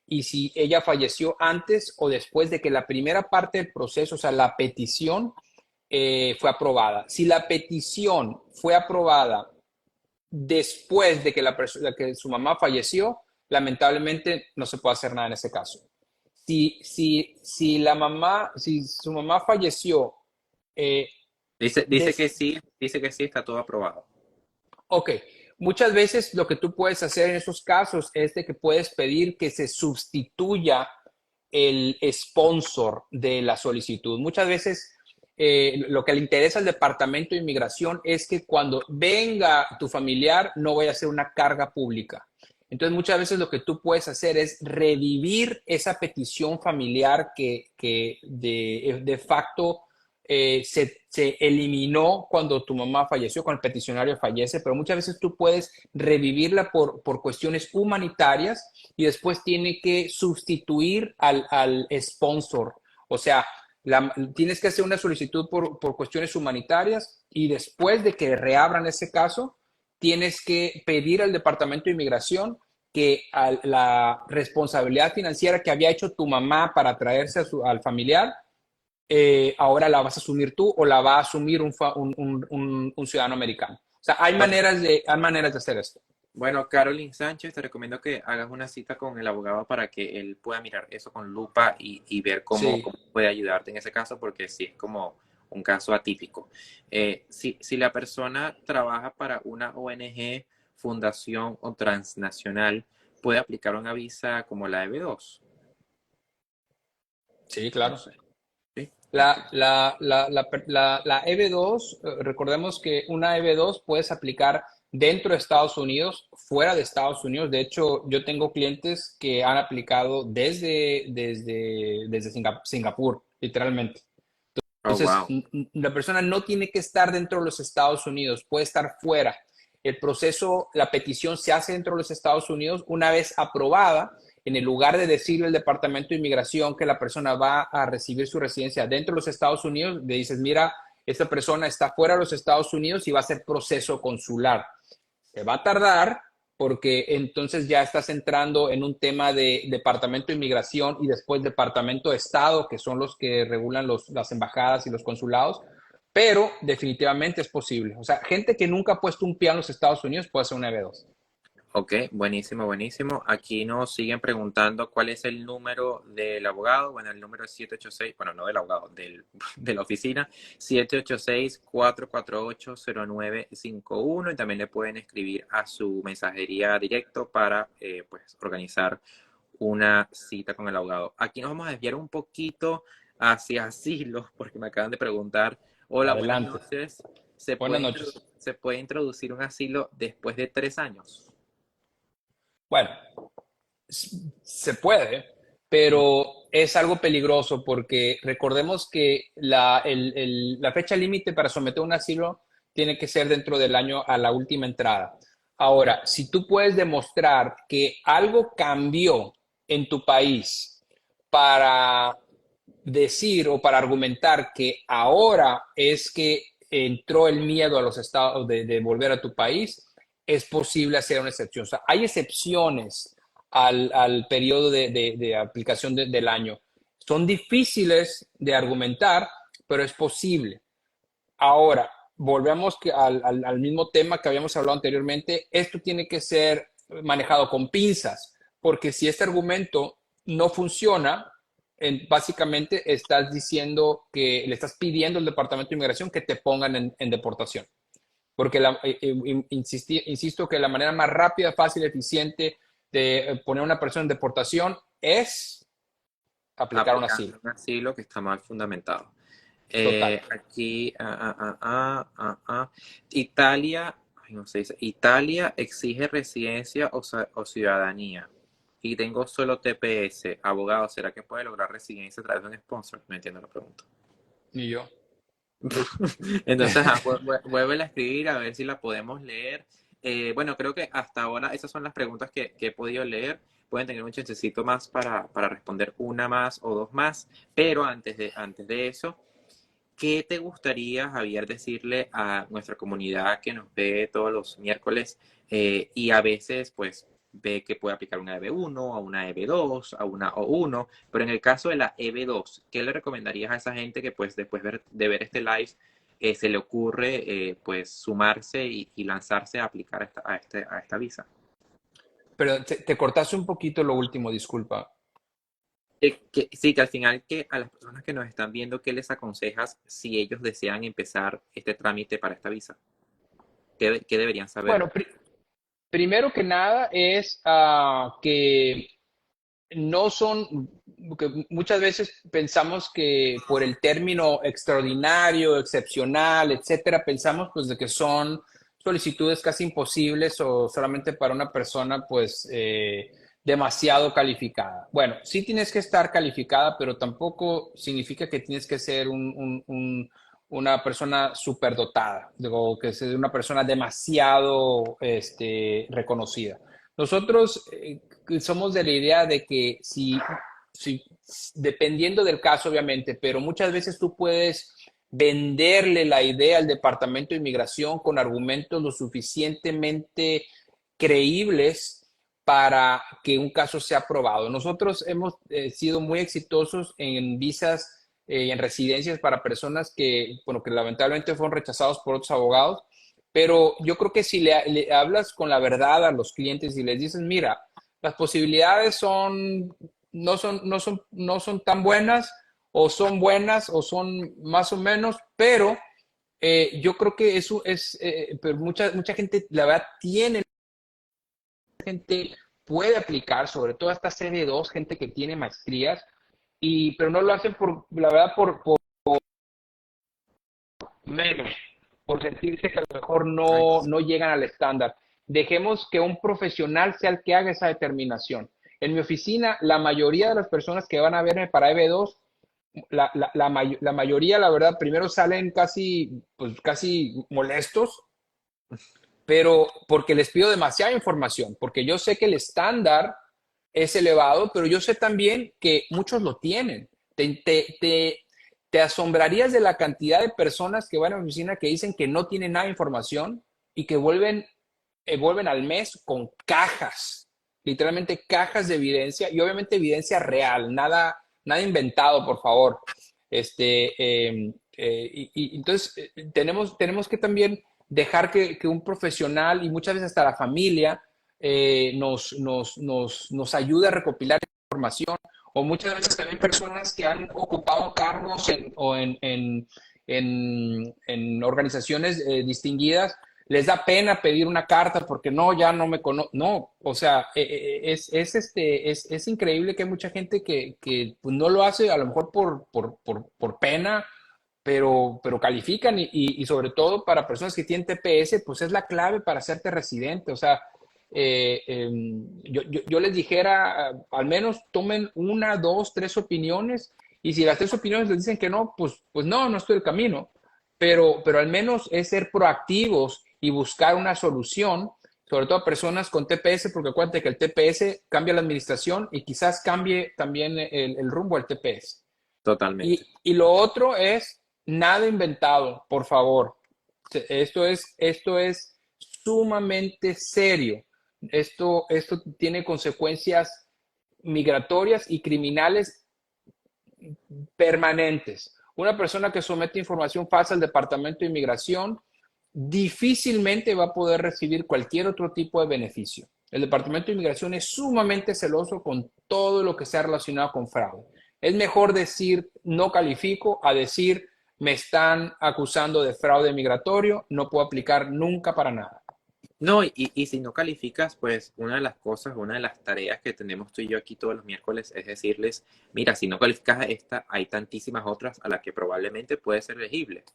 y si ella falleció antes o después de que la primera parte del proceso, o sea, la petición, fue aprobada. Si la petición fue aprobada después de que, que su mamá falleció, lamentablemente no se puede hacer nada en ese caso. Si su mamá falleció, eh, des, Dice que sí, está todo aprobado. ok, muchas veces lo que tú puedes hacer en esos casos es de que puedes pedir que se sustituya el sponsor de la solicitud. Muchas veces lo que le interesa al Departamento de Inmigración es que cuando venga tu familiar no vaya a ser una carga pública. Entonces, muchas veces lo que tú puedes hacer es revivir esa petición familiar que de facto se eliminó cuando tu mamá falleció, cuando el peticionario fallece, pero muchas veces tú puedes revivirla por cuestiones humanitarias y después tiene que sustituir al sponsor. O sea, tienes que hacer una solicitud por cuestiones humanitarias y después de que reabran ese caso, tienes que pedir al Departamento de Inmigración que la responsabilidad financiera que había hecho tu mamá para traerse al familiar, ahora la vas a asumir tú o la va a asumir un ciudadano americano. O sea, hay maneras de hacer esto. Bueno, Carolyn Sánchez, te recomiendo que hagas una cita con el abogado para que él pueda mirar eso con lupa y ver Sí. cómo puede ayudarte en ese caso, porque sí es como un caso atípico. Si la persona trabaja para una ONG, fundación o transnacional, puede aplicar una visa como la EB2. Sí, No claro. sé. ¿Sí? Ok. La EB2, recordemos que una EB2 puedes aplicar dentro de Estados Unidos, fuera de Estados Unidos. De hecho, yo tengo clientes que han aplicado desde Singapur, literalmente. Oh, Entonces, wow. la persona no tiene que estar dentro de los Estados Unidos, puede estar fuera. El proceso, la petición se hace dentro de los Estados Unidos una vez aprobada. En el lugar de decirle al Departamento de Inmigración que la persona va a recibir su residencia dentro de los Estados Unidos, le dices, mira, esta persona está fuera de los Estados Unidos y va a hacer proceso consular. Se va a tardar porque entonces ya estás entrando en un tema de Departamento de Inmigración y después Departamento de Estado, que son los que regulan las embajadas y los consulados, pero definitivamente es posible. O sea, gente que nunca ha puesto un pie en los Estados Unidos puede hacer un EB2. Ok, buenísimo, buenísimo. Aquí nos siguen preguntando cuál es el número del abogado. Bueno, el número es 786, bueno, no del abogado, de la oficina, 786-448-0951 y también le pueden escribir a su mensajería directo para pues organizar una cita con el abogado. Aquí nos vamos a desviar un poquito hacia asilo, porque me acaban de preguntar, hola, buenas Adelante. noches, Buenas noches. ¿se puede introducir un asilo después de 3 años? Bueno, se puede, pero es algo peligroso porque recordemos que la fecha límite para someter un asilo tiene que ser dentro del año a la última entrada. Ahora, si tú puedes demostrar que algo cambió en tu país para decir o para argumentar que ahora es que entró el miedo a los estados de volver a tu país, es posible hacer una excepción. O sea, hay excepciones al periodo de aplicación del año. Son difíciles de argumentar, pero es posible. Ahora, volvemos al mismo tema que habíamos hablado anteriormente. Esto tiene que ser manejado con pinzas, porque si este argumento no funciona, básicamente estás diciendo que le estás pidiendo al Departamento de Inmigración que te pongan en deportación. Porque insisto que la manera más rápida, fácil, eficiente de poner a una persona en deportación es aplicar un Aplicando asilo. un asilo que está mal fundamentado. Total. Aquí, Italia, ay, no se dice, Italia exige residencia o ciudadanía. Y tengo solo TPS, abogado, ¿será que puede lograr residencia a través de un sponsor? No entiendo la pregunta. Ni yo. Entonces, vuelve a escribir a ver si la podemos leer. Bueno, creo que hasta ahora esas son las preguntas que he podido leer. Pueden tener un chancecito más para responder una más o dos más, pero antes de eso, ¿qué te gustaría, Javier, decirle a nuestra comunidad que nos ve todos los miércoles y a veces, pues, ve que puede aplicar una EB1, a una EB2, a una O1, pero en el caso de la EB2, ¿qué le recomendarías a esa gente que, pues, después de ver este live, se le ocurre, pues, sumarse y lanzarse a aplicar a esta visa? Pero te cortaste un poquito lo último, disculpa. Sí, que al final que a las personas que nos están viendo, ¿qué les aconsejas si ellos desean empezar este trámite para esta visa? ¿Qué deberían saber? Bueno, primero que nada es que no son, que muchas veces pensamos que por el término extraordinario, excepcional, etcétera, pensamos pues de que son solicitudes casi imposibles o solamente para una persona pues demasiado calificada. Bueno, sí tienes que estar calificada, pero tampoco significa que tienes que ser una persona superdotada o que sea una persona demasiado reconocida. Nosotros somos de la idea de que si, dependiendo del caso, obviamente, pero muchas veces tú puedes venderle la idea al Departamento de Inmigración con argumentos lo suficientemente creíbles para que un caso sea aprobado. Nosotros hemos sido muy exitosos en visas y en residencias para personas que, bueno, que lamentablemente fueron rechazados por otros abogados, pero yo creo que si le hablas con la verdad a los clientes y les dices, mira, las posibilidades no son tan buenas o son más o menos, pero yo creo que eso es, pero mucha gente, la verdad, gente puede aplicar, sobre todo esta serie 2 gente que tiene maestrías, pero no lo hacen la verdad, por menos, por sentirse que a lo mejor Ay, no llegan al estándar. Dejemos que un profesional sea el que haga esa determinación. En mi oficina, la mayoría de las personas que van a verme para EB2, la mayoría, la verdad, primero salen casi molestos, pero porque les pido demasiada información, porque yo sé que el estándar es elevado, pero yo sé también que muchos lo tienen. Te asombrarías de la cantidad de personas que van a la oficina que dicen que no tienen nada de información y que vuelven al mes con cajas, literalmente cajas de evidencia y obviamente evidencia real, nada inventado, por favor. Entonces, tenemos que también dejar que un profesional y muchas veces hasta la familia nos ayude a recopilar información o muchas veces también personas que han ocupado cargos en organizaciones distinguidas les da pena pedir una carta porque no, ya no me conozco. No, o sea, es increíble que hay mucha gente que pues, no lo hace a lo mejor por pena, pero califican y sobre todo para personas que tienen TPS, pues es la clave para hacerte residente. O sea, yo les dijera, al menos tomen una, dos, tres opiniones y si las tres opiniones les dicen que no, pues no, no estoy en el camino. Pero al menos es ser proactivos y buscar una solución, sobre todo a personas con TPS, porque acuérdate que el TPS cambia la administración y quizás cambie también el rumbo al TPS. Totalmente. Y lo otro es nada inventado, por favor. Esto es sumamente serio. Esto tiene consecuencias migratorias y criminales permanentes. Una persona que somete información falsa al Departamento de Inmigración difícilmente va a poder recibir cualquier otro tipo de beneficio. El Departamento de Inmigración es sumamente celoso con todo lo que sea relacionado con fraude. Es mejor decir no califico a decir me están acusando de fraude migratorio, no puedo aplicar nunca para nada. No, y si no calificas, pues una de las cosas, una de las tareas que tenemos tú y yo aquí todos los miércoles es decirles, mira, si no calificas a esta, hay tantísimas otras a las que probablemente puedes ser elegible.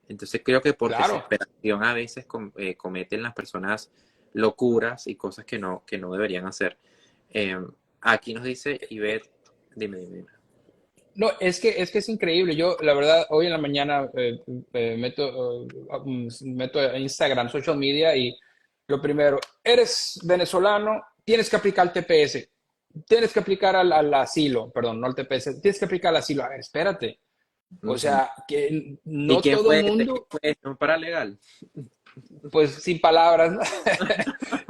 Entonces creo que por Claro. desesperación a veces cometen las personas locuras y cosas que no deberían hacer. Eh, Aquí nos dice Ivette, dime. No, es que es increíble. Yo, la verdad, hoy en la mañana meto a Instagram, social media, y lo primero, eres venezolano, tienes que aplicar el TPS, tienes que aplicar al asilo, perdón, no al TPS, tienes que aplicar al asilo. A ver, espérate. O Ujú. sea, que ¿Y no quién todo fue este? ¿Quién mundo, fue este? ¿Un paralegal? pues sin palabras, ¿no?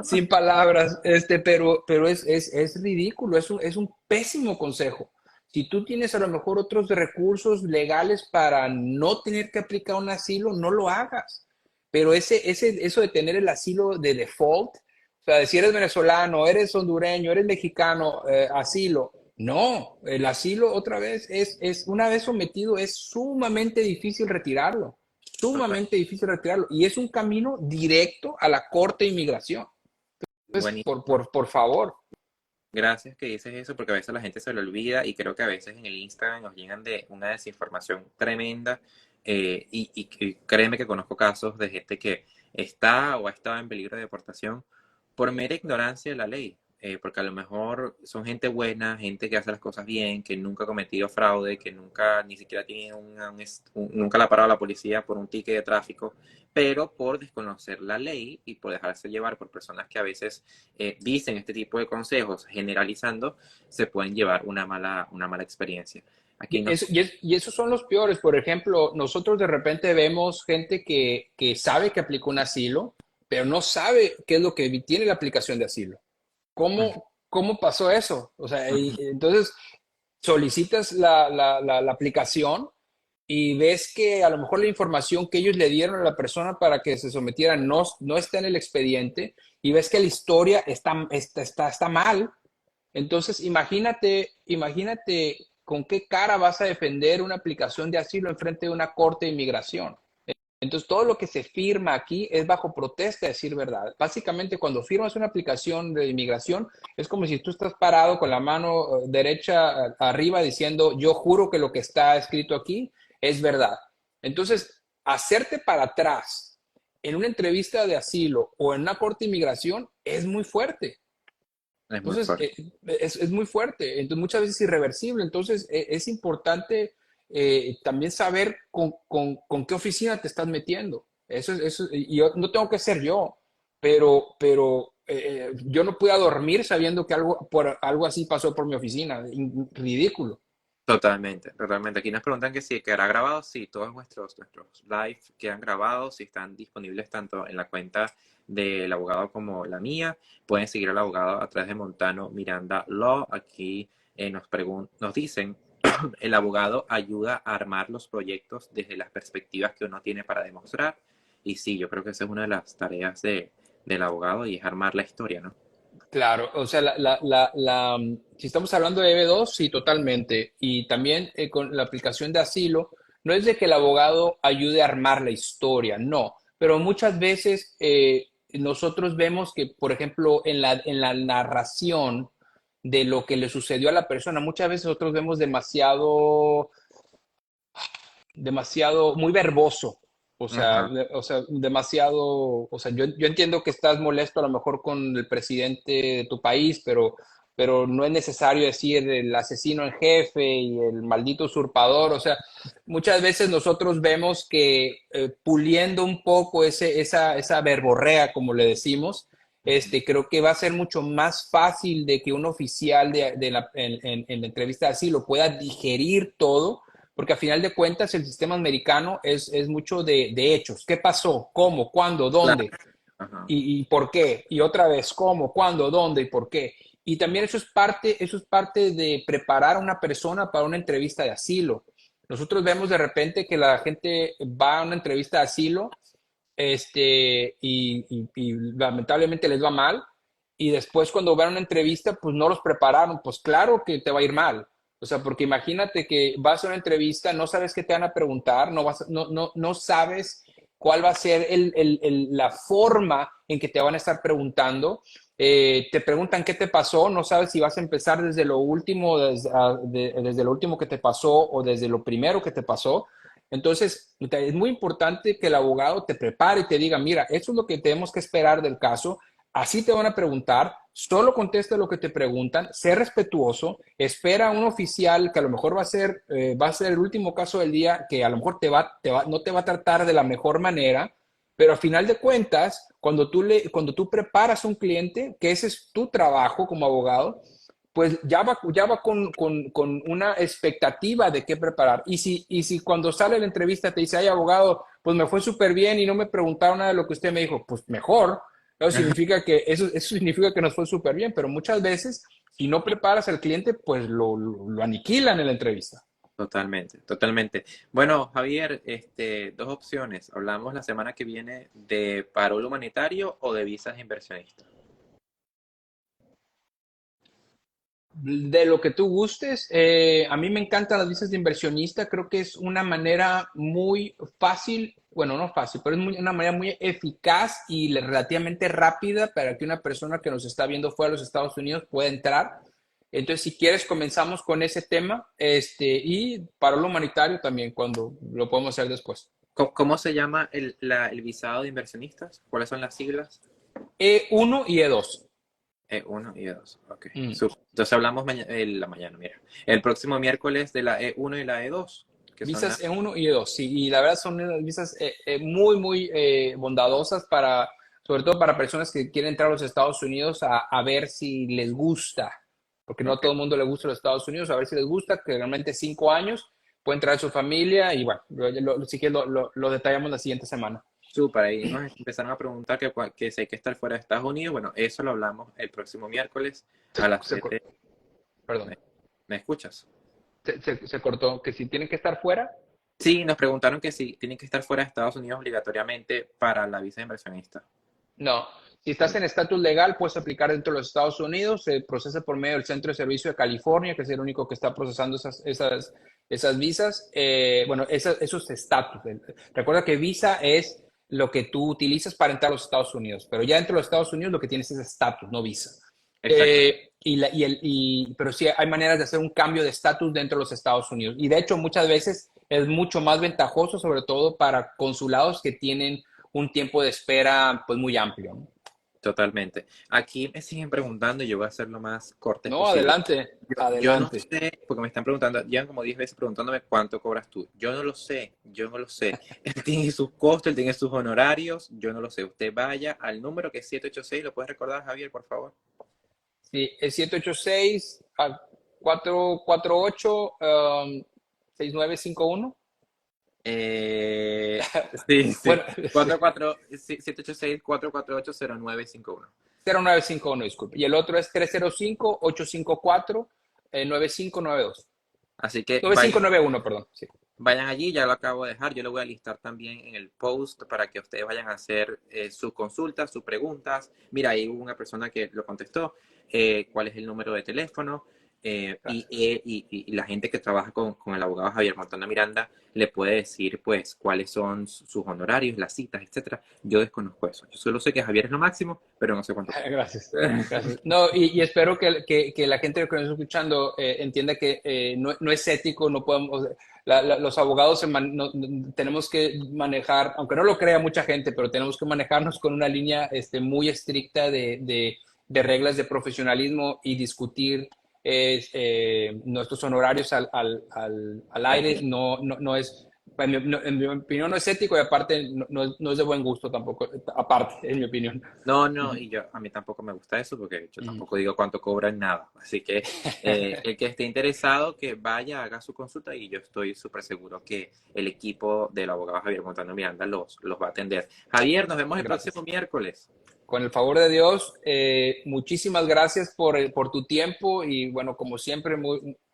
Sin palabras, pero es ridículo, es un pésimo consejo. Si tú tienes a lo mejor otros recursos legales para no tener que aplicar un asilo, no lo hagas. Pero eso de tener el asilo de default, o sea, de si eres venezolano, eres hondureño, eres mexicano, asilo. No, el asilo otra vez una vez sometido, es sumamente difícil retirarlo, Total. sumamente difícil retirarlo. Y es un camino directo a la Corte de Inmigración. Entonces, Buenísimo. por favor. Gracias que dices eso, porque a veces la gente se lo olvida y creo que a veces en el Instagram nos llegan de una desinformación tremenda y créeme que conozco casos de gente que está o ha estado en peligro de deportación por mera ignorancia de la ley, porque a lo mejor son gente buena, gente que hace las cosas bien, que nunca ha cometido fraude, que nunca ni siquiera tiene nunca la ha parado la policía por un ticket de tráfico, pero por desconocer la ley y por dejarse llevar por personas que a veces dicen este tipo de consejos generalizando, se pueden llevar una mala experiencia. Aquí nos... Y esos son los peores. Por ejemplo, nosotros de repente vemos gente que sabe que aplicó un asilo, pero no sabe qué es lo que tiene la aplicación de asilo. ¿Cómo pasó eso? O sea, entonces solicitas la aplicación y ves que a lo mejor la información que ellos le dieron a la persona para que se sometiera no está en el expediente y ves que la historia está mal. Entonces, imagínate con qué cara vas a defender una aplicación de asilo en frente de una corte de inmigración. Entonces, todo lo que se firma aquí es bajo protesta, a decir verdad. Básicamente, cuando firmas una aplicación de inmigración, es como si tú estás parado con la mano derecha arriba diciendo, yo juro que lo que está escrito aquí es verdad. Entonces, hacerte para atrás en una entrevista de asilo o en una corte de inmigración es muy fuerte. Es muy Entonces, fuerte. es muy fuerte, entonces muchas veces irreversible. Entonces, es importante también saber con qué oficina te estás metiendo. Y yo, no tengo que ser yo, pero yo no puedo dormir sabiendo que algo así pasó por mi oficina. Ridículo. Totalmente. Aquí nos preguntan que si quedará grabado, sí, todos nuestros live quedan grabados, si están disponibles tanto en la cuenta del abogado como la mía. Pueden seguir al abogado a través de Montano Miranda Law. Aquí nos dicen, el abogado ayuda a armar los proyectos desde las perspectivas que uno tiene para demostrar. Y sí, yo creo que esa es una de las tareas del abogado y es armar la historia, ¿no? Claro, o sea, si estamos hablando de EB2, sí, totalmente. Y también con la aplicación de asilo, no es de que el abogado ayude a armar la historia, no. pero muchas veces nosotros vemos que, por ejemplo, en la narración de lo que le sucedió a la persona, muchas veces nosotros vemos demasiado, muy verboso. Ajá. O sea, demasiado, o sea, yo entiendo que estás molesto a lo mejor con el presidente de tu país, pero no es necesario decir el asesino en jefe y el maldito usurpador. O sea, muchas veces nosotros vemos que puliendo un poco esa verborrea, como le decimos, creo que va a ser mucho más fácil de que un oficial en la entrevista así lo pueda digerir todo, porque a final de cuentas el sistema americano es mucho de hechos. ¿Qué pasó? ¿Cómo? ¿Cuándo? Claro. ¿Dónde? Ajá. Y por qué. Y otra vez, ¿cómo? ¿Cuándo? ¿Dónde? ¿Y por qué? Y también eso es parte de preparar a una persona para una entrevista de asilo. Nosotros vemos de repente que la gente va a una entrevista de asilo y lamentablemente les va mal. Y después cuando van a una entrevista, pues no los prepararon. Pues claro que te va a ir mal. O sea, porque imagínate que vas a una entrevista, no sabes qué te van a preguntar, no sabes cuál va a ser la forma en que te van a estar preguntando. Te preguntan qué te pasó, no sabes si vas a empezar desde lo último, desde lo último que te pasó o desde lo primero que te pasó. Entonces, es muy importante que el abogado te prepare y te diga, mira, esto es lo que tenemos que esperar del caso, así te van a preguntar, solo contesta lo que te preguntan, sé respetuoso, espera a un oficial que a lo mejor va a ser el último caso del día, que a lo mejor no te va a tratar de la mejor manera, pero a final de cuentas, cuando tú preparas a un cliente, que ese es tu trabajo como abogado, pues ya va con una expectativa de qué preparar. Y si cuando sale la entrevista te dice, ay, abogado, pues me fue súper bien y no me preguntaron nada de lo que usted me dijo, pues mejor. Eso significa que nos fue súper bien, pero muchas veces, si no preparas al cliente, pues lo aniquilan en la entrevista. Totalmente, totalmente. Bueno, Javier, dos opciones. Hablamos la semana que viene de parol humanitario o de visas inversionistas. De lo que tú gustes, a mí me encantan las visas de inversionista, creo que es una manera muy fácil, bueno, no fácil, pero es una manera muy eficaz y relativamente rápida para que una persona que nos está viendo fuera de los Estados Unidos pueda entrar. Entonces, si quieres, comenzamos con ese tema, y para lo humanitario también, cuando lo podemos hacer después. ¿Cómo se llama el visado de inversionistas? ¿Cuáles son las siglas? E1 y E2. E1 y E2. Ok. Mm. Entonces hablamos la mañana, mira. El próximo miércoles de la E1 y la E2, que son las... Visas E1 y E2, sí, y la verdad son unas visas muy bondadosas sobre todo para personas que quieren entrar a los Estados Unidos a ver si les gusta, porque no a Ok. todo el mundo le gusta los Estados Unidos, a ver si les gusta, que realmente 5 años, pueden traer su familia y bueno, si quieres lo detallamos la siguiente semana. Súper, ahí nos empezaron a preguntar que si hay que estar fuera de Estados Unidos. Bueno, eso lo hablamos el próximo miércoles a las Se, 7. perdón, ¿Me escuchas? se cortó, que si tienen que estar fuera. Sí, nos preguntaron que si tienen que estar fuera de Estados Unidos obligatoriamente para la visa de inversionista. No, si estás en estatus legal, puedes aplicar dentro de los Estados Unidos, se procesa por medio del Centro de Servicio de California, que es el único que está procesando esas visas. Bueno, esos estatus. Recuerda que visa es lo que tú utilizas para entrar a los Estados Unidos, pero ya dentro de los Estados Unidos lo que tienes es estatus, no visa. Exacto. Pero sí hay maneras de hacer un cambio de estatus dentro de los Estados Unidos. Y de hecho, muchas veces es mucho más ventajoso, sobre todo para consulados que tienen un tiempo de espera pues muy amplio. No, Totalmente. Aquí me siguen preguntando y yo voy a hacer lo más cortes no, posible. adelante, Yo no adelante. sé, porque me están preguntando, llevan como 10 veces preguntándome cuánto cobras tú. Yo no lo sé, yo no lo sé. Él tiene sus costos, él tiene sus honorarios, yo no lo sé. Usted vaya al número que es 786, ¿lo puedes recordar, Javier, por favor? Sí, es 786 448 6951. Sí, sí. Bueno, 786-448-0951. 0951, disculpe. Y el otro es 305 854 9592. Así que vayan. 9591, perdón. Sí. Vayan allí, ya lo acabo de dejar. Yo lo voy a listar también en el post para que ustedes vayan a hacer sus consultas, sus preguntas. Mira, ahí hubo una persona que lo contestó. ¿Cuál es el número de teléfono? Gracias. Y la gente que trabaja con el abogado Javier Montano Miranda le puede decir, pues, cuáles son sus honorarios, las citas, etcétera. Yo desconozco eso. Yo solo sé que Javier es lo máximo, pero no sé cuánto cobra. Gracias. Gracias. No, y espero que la gente que nos está escuchando entienda que no es ético, no podemos, los abogados tenemos que manejar, aunque no lo crea mucha gente, pero tenemos que manejarnos con una línea muy estricta de reglas de profesionalismo y discutir nuestros honorarios al aire no es, en mi opinión no es ético y aparte no es de buen gusto tampoco, aparte, en mi opinión. No, no, Ujú, y yo, a mí tampoco me gusta eso porque yo ujú. tampoco digo cuánto cobran nada. Así que el que esté interesado, que vaya, haga su consulta y yo estoy súper seguro que el equipo del abogado Javier Montano Miranda los va a atender. Javier, nos vemos el próximo Gracias. miércoles. Con el favor de Dios, muchísimas gracias por tu tiempo y bueno, como siempre,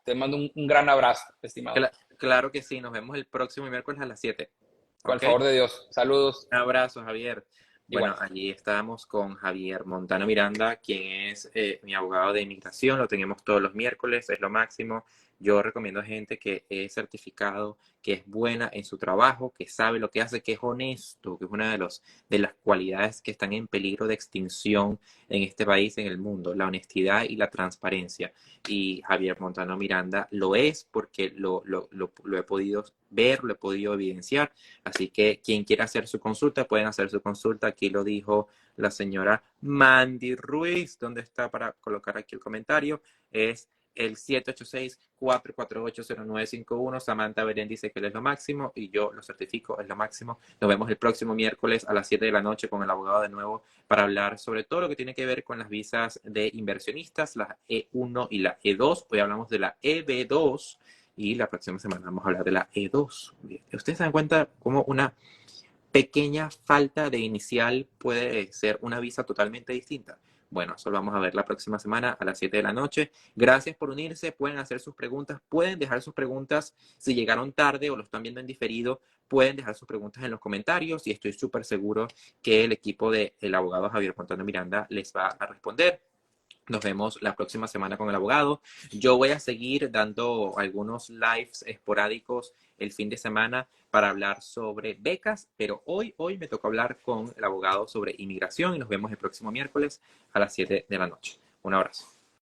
te mando un gran abrazo, estimado. Claro que sí, nos vemos el próximo miércoles a las 7. Con el ¿Ok? favor de Dios. Saludos. Un abrazo, Javier. Bueno, Igual. allí estamos con Javier Montano Miranda, quien es mi abogado de inmigración. Lo tenemos todos los miércoles, es lo máximo. Yo recomiendo a gente que es certificado, que es buena en su trabajo, que sabe lo que hace, que es honesto, que es una de las cualidades que están en peligro de extinción en este país, en el mundo, la honestidad y la transparencia. Y Javier Montano Miranda lo es porque lo he podido ver, lo he podido evidenciar. Así que quien quiera hacer su consulta, pueden hacer su consulta. Aquí lo dijo la señora Mandy Ruiz. ¿Dónde está para colocar aquí el comentario? Es el 786-448-0951. Samantha Beren dice que él es lo máximo y yo lo certifico, es lo máximo. Nos vemos el próximo miércoles a las 7 de la noche con el abogado de nuevo para hablar sobre todo lo que tiene que ver con las visas de inversionistas, la E1 y la E2. Hoy hablamos de la EB2 y la próxima semana vamos a hablar de la E2. ¿Ustedes se dan cuenta cómo una pequeña falta de inicial puede ser una visa totalmente distinta? Bueno, eso lo vamos a ver la próxima semana a las 7 de la noche. Gracias por unirse. Pueden hacer sus preguntas. Pueden dejar sus preguntas si llegaron tarde o lo están viendo en diferido. Pueden dejar sus preguntas en los comentarios y estoy súper seguro que el equipo del abogado Javier Fontana Miranda les va a responder. Nos vemos la próxima semana con el abogado. Yo voy a seguir dando algunos lives esporádicos el fin de semana para hablar sobre becas, pero hoy me tocó hablar con el abogado sobre inmigración y nos vemos el próximo miércoles a las 7 de la noche. Un abrazo.